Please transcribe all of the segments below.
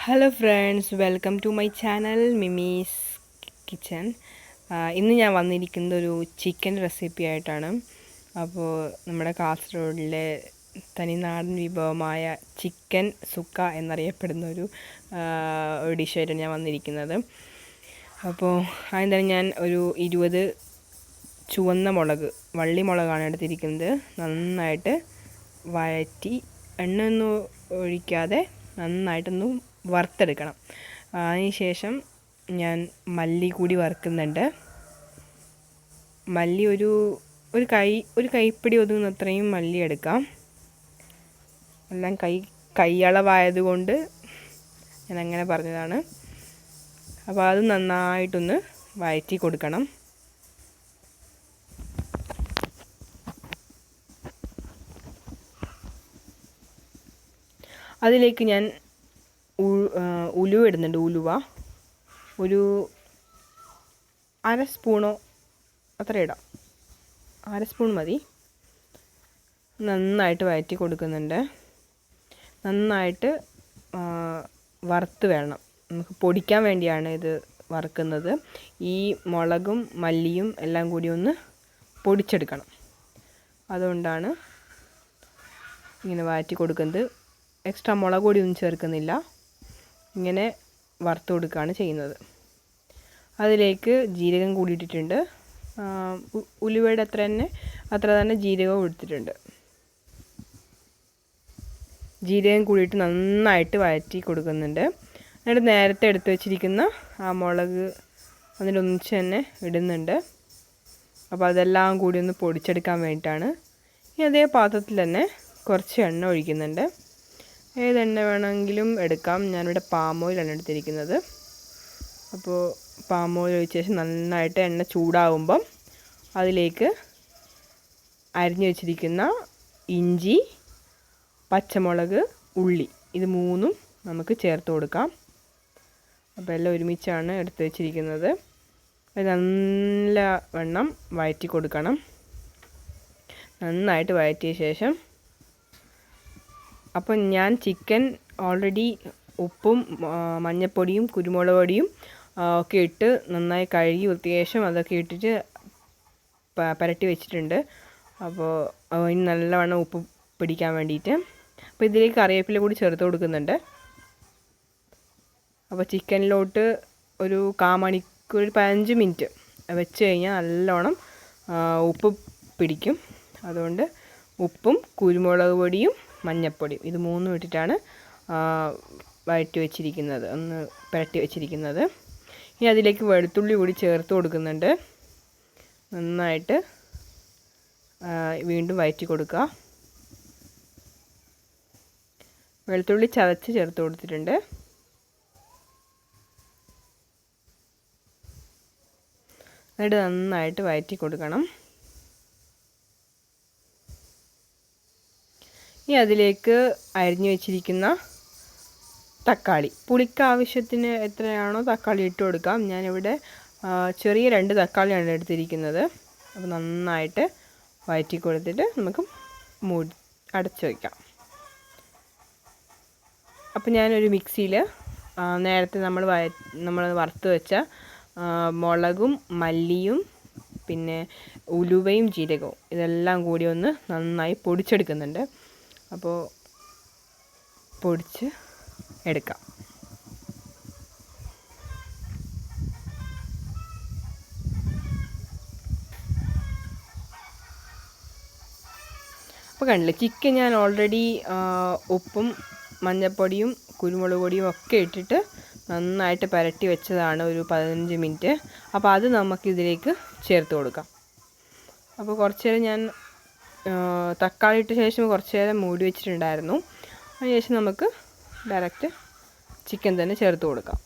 Hello friends, welcome to my channel Mimi's kitchen. ഇന്ന് ഞാൻ വന്നിരിക്കുന്നത് ഒരു ചിക്കൻ റെസിപ്പി ആയിട്ടാണ്. അപ്പോൾ നമ്മുടെ കാസർഗോഡിലെ തനിനാടൻ വിഭവമായ ചിക്കൻ സുക്ക എന്നറിയപ്പെടുന്ന ഒരു ഡിഷായിട്ടാണ് ഞാൻ വന്നിരിക്കുന്നത്. അപ്പോൾ അതിന് തന്നെ ഞാൻ ഒരു 20 ചുവന്ന മുളക്, വള്ളിമുളകാണ് എടുത്തിരിക്കുന്നത്. നന്നായിട്ട് വഴറ്റി എണ്ണയൊന്നും ഒഴിക്കാതെ നന്നായിട്ടൊന്ന് വറുത്തെടുക്കണം. അതിനുശേഷം ഞാൻ മല്ലി കൂടി വറുക്കുന്നുണ്ട്. മല്ലി ഒരു കൈപ്പിടി ഒതുങ്ങുന്ന അത്രയും മല്ലി എടുക്കാം. എല്ലാം കൈയളവായതുകൊണ്ട് ഞാൻ അങ്ങനെ പറഞ്ഞതാണ്. അപ്പോൾ അത് നന്നായിട്ടൊന്ന് വഴറ്റി കൊടുക്കണം. അതിലേക്ക് ഞാൻ ഉലുവ ഇടുന്നുണ്ട്. ഉലുവ ഒരു 1/2 സ്പൂണോ അത്ര ഇടാം, 1/2 സ്പൂൺ മതി. നന്നായിട്ട് വഴറ്റി കൊടുക്കുന്നുണ്ട്. നന്നായിട്ട് വറുത്ത് വേണം, നമുക്ക് പൊടിക്കാൻ വേണ്ടിയാണ് ഇത് വറുക്കുന്നത്. ഈ മുളകും മല്ലിയും എല്ലാം കൂടി ഒന്ന് പൊടിച്ചെടുക്കണം. അതുകൊണ്ടാണ് ഇങ്ങനെ വഴറ്റി കൊടുക്കുന്നത്. എക്സ്ട്രാ മുളക് പൊടി ഒന്നും ചേർക്കുന്നില്ല, ഇങ്ങനെ വറുത്ത് കൊടുക്കുകയാണ് ചെയ്യുന്നത്. അതിലേക്ക് ജീരകം കൂടി ഇട്ടിട്ടുണ്ട്. ഉലുവയുടെ അത്ര തന്നെ ജീരകവും എടുത്തിട്ടുണ്ട്. ജീരകം കൂടിയിട്ട് നന്നായിട്ട് വഴറ്റി കൊടുക്കുന്നുണ്ട്. എന്നിട്ട് നേരത്തെ എടുത്ത് വെച്ചിരിക്കുന്ന ആ മുളക് അതിൻ്റെ ഒന്നിച്ച് തന്നെ ഇടുന്നുണ്ട്. അപ്പോൾ അതെല്ലാം കൂടി ഒന്ന് പൊടിച്ചെടുക്കാൻ വേണ്ടിയിട്ടാണ്. ഇനി അതേ പാത്രത്തിൽ തന്നെ കുറച്ച് എണ്ണ ഒഴിക്കുന്നുണ്ട്. ഏതെണ്ണ വേണമെങ്കിലും എടുക്കാം. ഞാനിവിടെ പാം ഓയിലാണ് എടുത്തിരിക്കുന്നത്. അപ്പോൾ പാം ഓയിൽ ഒഴിച്ച ശേഷം നന്നായിട്ട് എണ്ണ ചൂടാകുമ്പം അതിലേക്ക് അരിഞ്ഞു വെച്ചിരിക്കുന്ന ഇഞ്ചി, പച്ചമുളക്, ഉള്ളി, ഇത് മൂന്നും നമുക്ക് ചേർത്ത് കൊടുക്കാം. അപ്പോൾ എല്ലാം ഒരുമിച്ചാണ് എടുത്ത് വെച്ചിരിക്കുന്നത്. അത് നല്ല വണ്ണം വഴറ്റി കൊടുക്കണം. നന്നായിട്ട് വഴറ്റിയ ശേഷം അപ്പം ഞാൻ ചിക്കൻ ഓൾറെഡി ഉപ്പും മഞ്ഞൾപ്പൊടിയും കുരുമുളക് പൊടിയും ഒക്കെ ഇട്ട് നന്നായി കഴുകി വൃത്തിയായ ശേഷം അതൊക്കെ ഇട്ടിട്ട് പുരട്ടി വെച്ചിട്ടുണ്ട്. അപ്പോൾ അതിന് നല്ലവണ്ണം ഉപ്പ് പിടിക്കാൻ വേണ്ടിയിട്ട്. അപ്പോൾ ഇതിലേക്ക് കറിവേപ്പില കൂടി ചേർത്ത് കൊടുക്കുന്നുണ്ട്. അപ്പോൾ ചിക്കനിലോട്ട് ഒരു 1/4 മണിക്കൂർ, 15 മിനിറ്റ് വെച്ച് കഴിഞ്ഞാൽ നല്ലോണം ഉപ്പ് പിടിക്കും. അതുകൊണ്ട് ഉപ്പും കുരുമുളക് പൊടിയും മഞ്ഞൾപ്പൊടിയും ഇത് മൂന്നും ഇട്ടിട്ടാണ് വഴറ്റി വെച്ചിരിക്കുന്നത്, ഒന്ന് പുരട്ടി വെച്ചിരിക്കുന്നത്. ഇനി അതിലേക്ക് വെളുത്തുള്ളി കൂടി ചേർത്ത് കൊടുക്കുന്നുണ്ട്. നന്നായിട്ട് വീണ്ടും വഴറ്റി കൊടുക്കുക. വെളുത്തുള്ളി ചതച്ച് ചേർത്ത് കൊടുത്തിട്ടുണ്ട്. എന്നിട്ട് നന്നായിട്ട് വഴറ്റി കൊടുക്കണം. ഇനി അതിലേക്ക് അരിഞ്ഞു വെച്ചിരിക്കുന്ന തക്കാളി, പുളിക്ക് ആവശ്യത്തിന് എത്രയാണോ തക്കാളി ഇട്ട് കൊടുക്കാം. ഞാനിവിടെ ചെറിയ 2 തക്കാളിയാണ് എടുത്തിരിക്കുന്നത്. അപ്പോൾ നന്നായിട്ട് വഴറ്റി കൊടുത്തിട്ട് നമുക്ക് അടച്ചു വയ്ക്കാം. അപ്പോൾ ഞാനൊരു മിക്സിയിൽ നേരത്തെ നമ്മൾ വറുത്ത് വെച്ച മുളകും മല്ലിയും പിന്നെ ഉലുവയും ജീരകവും ഇതെല്ലാം കൂടി ഒന്ന് നന്നായി പൊടിച്ചെടുക്കുന്നുണ്ട്. അപ്പോൾ പൊടിച്ച് എടുക്കാം. അപ്പോൾ കണ്ടില്ലേ, ചിക്കൻ ഞാൻ ഓൾറെഡി ഉപ്പും മഞ്ഞൾപ്പൊടിയും കുരുമുളക് പൊടിയും ഒക്കെ ഇട്ടിട്ട് നന്നായിട്ട് പുരട്ടി വെച്ചതാണ് ഒരു 15 മിനിറ്റ്. അപ്പോൾ അത് നമുക്കിതിലേക്ക് ചേർത്ത് കൊടുക്കാം. അപ്പോൾ കുറച്ച് നേരം ഞാൻ തക്കാളി ഇട്ട ശേഷം കുറച്ച് നേരം മൂടി വെച്ചിട്ടുണ്ടായിരുന്നു. അതിനുശേഷം നമുക്ക് ഡയറക്റ്റ് ചിക്കൻ തന്നെ ചേർത്ത് കൊടുക്കാം.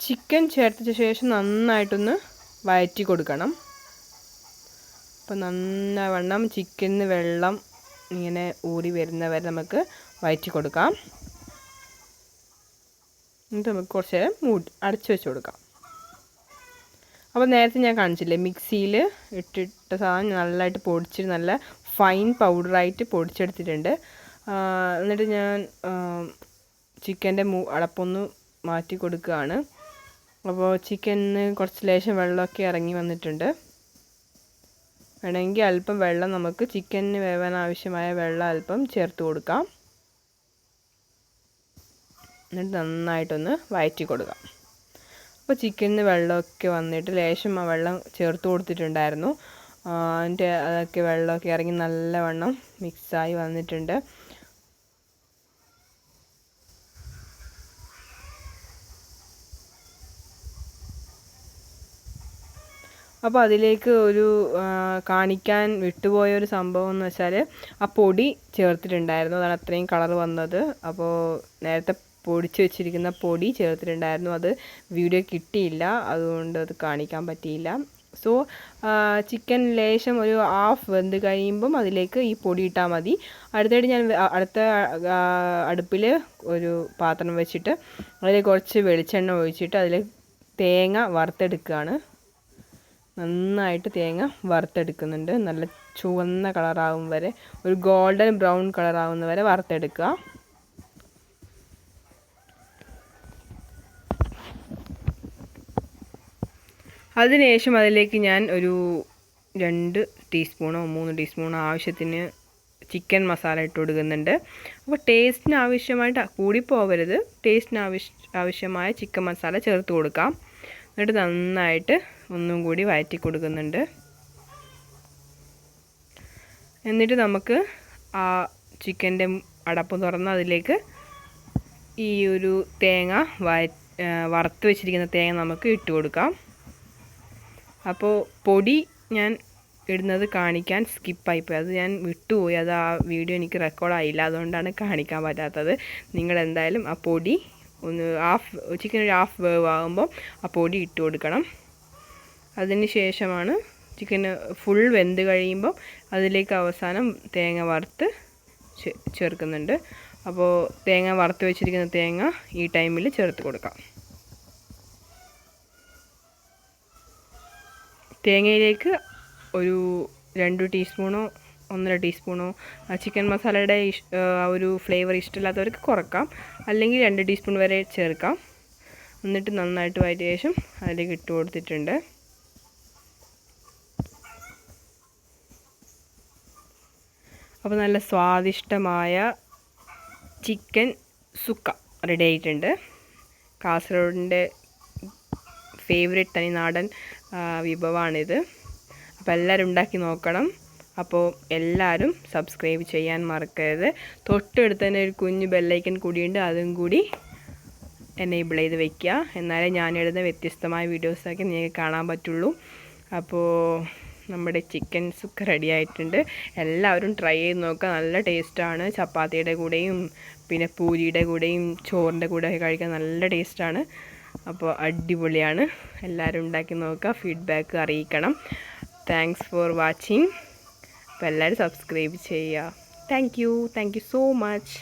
ചിക്കൻ ചേർത്ത ശേഷം നന്നായിട്ടൊന്ന് വഴറ്റി കൊടുക്കണം. അപ്പോൾ നല്ലവണ്ണം ചിക്കനിൽ വെള്ളം ഇങ്ങനെ ഊറി വരുന്നവരെ നമുക്ക് വഴറ്റി കൊടുക്കാം. എന്നിട്ട് നമുക്ക് കുറച്ച് നേരം അടച്ചു വെച്ച് കൊടുക്കാം. അപ്പോൾ നേരത്തെ ഞാൻ കാണിച്ചില്ലേ മിക്സിയിൽ ഇട്ടിട്ട സാധനം നല്ലതായിട്ട് പൊടിച്ചിട്ട് നല്ല ഫൈൻ പൗഡറായിട്ട് പൊടിച്ചെടുത്തിട്ടുണ്ട്. എന്നിട്ട് ഞാൻ ചിക്കൻ്റെ അടപ്പൊന്ന് മാറ്റി കൊടുക്കുകയാണ്. അപ്പോൾ ചിക്കനിന് കുറച്ച് ലേശം വെള്ളമൊക്കെ ഇറങ്ങി വന്നിട്ടുണ്ട്. വേണമെങ്കിൽ അല്പം വെള്ളം നമുക്ക് ചിക്കനിന് വേവാൻ ആവശ്യമായ വെള്ളം അല്പം ചേർത്ത് കൊടുക്കാം. എന്നിട്ട് നന്നായിട്ടൊന്ന് വഴറ്റി കൊടുക്കാം. അപ്പോൾ ചിക്കനിന് വെള്ളമൊക്കെ വന്നിട്ട് ലേശം ആ വെള്ളം ചേർത്ത് കൊടുത്തിട്ടുണ്ടായിരുന്നു. അതിൻ്റെ അതൊക്കെ വെള്ളമൊക്കെ ഇറങ്ങി നല്ലവണ്ണം മിക്സായി വന്നിട്ടുണ്ട്. അപ്പോൾ അതിലേക്ക് ഒരു കാണിക്കാൻ വിട്ടുപോയ ഒരു സംഭവം എന്ന് വെച്ചാൽ ആ പൊടി ചേർത്തിട്ടുണ്ടായിരുന്നു. അതാണ് അത്രയും കളർ വന്നത്. അപ്പോൾ നേരത്തെ പൊടിച്ച് വെച്ചിരിക്കുന്ന പൊടി ചേർത്തിട്ടുണ്ടായിരുന്നു. അത് വീഡിയോ കിട്ടിയില്ല, അതുകൊണ്ട് അത് കാണിക്കാൻ പറ്റിയില്ല. സോ ചിക്കൻ ലേശം ഒരു ഹാഫ് വെന്ത് കഴിയുമ്പം അതിലേക്ക് ഈ പൊടി ഇട്ടാൽ മതി. അടുത്തായിട്ട് ഞാൻ അടുത്ത അടുപ്പിൽ ഒരു പാത്രം വെച്ചിട്ട് അതിലേക്ക് കുറച്ച് വെളിച്ചെണ്ണ ഒഴിച്ചിട്ട് അതിൽ തേങ്ങ വറുത്തെടുക്കുകയാണ്. നന്നായിട്ട് തേങ്ങ വറുത്തെടുക്കുന്നുണ്ട്. നല്ല ചുവന്ന കളറാവും വരെ, ഒരു ഗോൾഡൻ ബ്രൗൺ കളറാവുന്ന വരെ വറുത്തെടുക്കുക. അതിനുശേഷം അതിലേക്ക് ഞാൻ ഒരു 2 ടീസ്പൂണോ 3 ടീസ്പൂണോ ആവശ്യത്തിന് ചിക്കൻ മസാല ഇട്ട് കൊടുക്കുന്നുണ്ട്. അപ്പോൾ ടേസ്റ്റിന് ആവശ്യമായിട്ട് കൂടിപ്പോവരുത്, ടേസ്റ്റിന് ആവശ്യമായ ചിക്കൻ മസാല ചേർത്ത് കൊടുക്കാം. എന്നിട്ട് നന്നായിട്ട് ഒന്നും കൂടി വഴറ്റി കൊടുക്കുന്നുണ്ട്. എന്നിട്ട് നമുക്ക് ആ ചിക്കൻ്റെ അടപ്പ് തുറന്ന് അതിലേക്ക് ഈ ഒരു തേങ്ങ വറുത്ത് വെച്ചിരിക്കുന്ന തേങ്ങ നമുക്ക് ഇട്ട് കൊടുക്കാം. അപ്പോൾ പൊടി ഞാൻ ഇടുന്നത് കാണിക്കാൻ സ്കിപ്പായിപ്പോയി, അത് ഞാൻ വിട്ടുപോയി. അത് ആ വീഡിയോ എനിക്ക് റെക്കോർഡായില്ല, അതുകൊണ്ടാണ് കാണിക്കാൻ പറ്റാത്തത്. നിങ്ങളെന്തായാലും ആ പൊടി ഒന്ന് ചിക്കൻ ഒരു ഹാഫ് വേവ് ആകുമ്പോൾ ആ പൊടി ഇട്ട് കൊടുക്കണം. അതിന് ശേഷമാണ് ചിക്കന് ഫുൾ വെന്ത് കഴിയുമ്പോൾ അതിലേക്ക് അവസാനം തേങ്ങ വറുത്ത് ചേർക്കുന്നുണ്ട്. അപ്പോൾ തേങ്ങ വറുത്ത് വെച്ചിരിക്കുന്ന തേങ്ങ ഈ ടൈമിൽ ചേർത്ത് കൊടുക്കാം. തേങ്ങയിലേക്ക് ഒരു 2 ടീസ്പൂണോ 1.5 ടീസ്പൂണോ ചിക്കൻ മസാലയുടെ ആ ഒരു ഫ്ലേവർ ഇഷ്ടമില്ലാത്തവർക്ക് കുറക്കാം, അല്ലെങ്കിൽ 2 ടീസ്പൂൺ വരെ ചേർക്കാം. എന്നിട്ട് നന്നായിട്ട് വഴറ്റിയ ശേഷം അതിലേക്ക് ഇട്ട് കൊടുത്തിട്ടുണ്ട്. അപ്പോൾ നല്ല സ്വാദിഷ്ടമായ ചിക്കൻ സുക്ക റെഡി ആയിട്ടുണ്ട്. കാസർഗോഡിൻ്റെ ഫേവറേറ്റ് തനി നാടൻ വിഭവമാണിത്. അപ്പോൾ എല്ലാവരും ഉണ്ടാക്കി നോക്കണം. അപ്പോൾ എല്ലാവരും സബ്സ്ക്രൈബ് ചെയ്യാൻ മറക്കരുത്. തൊട്ടടുത്ത് തന്നെ ഒരു കുഞ്ഞ് ബെല്ലൈക്കൻ കൂടിയുണ്ട്, അതും കൂടി എനേബിൾ ചെയ്ത് വെക്കുക. എന്നാലേ ഞാനിടുന്ന വ്യത്യസ്തമായ വീഡിയോസൊക്കെ നിങ്ങൾക്ക് കാണാൻ പറ്റുള്ളൂ. അപ്പോൾ നമ്മുടെ ചിക്കൻ സുക്ക റെഡി ആയിട്ടുണ്ട്. എല്ലാവരും ട്രൈ ചെയ്ത് നോക്കുക. നല്ല ടേസ്റ്റാണ്. ചപ്പാത്തിയുടെ കൂടെയും പിന്നെ പൂരിയുടെ കൂടെയും ചോറിൻ്റെ കൂടെയൊക്കെ കഴിക്കാൻ നല്ല ടേസ്റ്റാണ്. അപ്പോൾ അടിപൊളിയാണ്. എല്ലാവരും ഉണ്ടാക്കി നോക്കുക, ഫീഡ്ബാക്ക് അറിയിക്കണം. Thanks for watching. അപ്പോൾ എല്ലാവരും സബ്സ്ക്രൈബ് ചെയ്യുക. Thank you so much.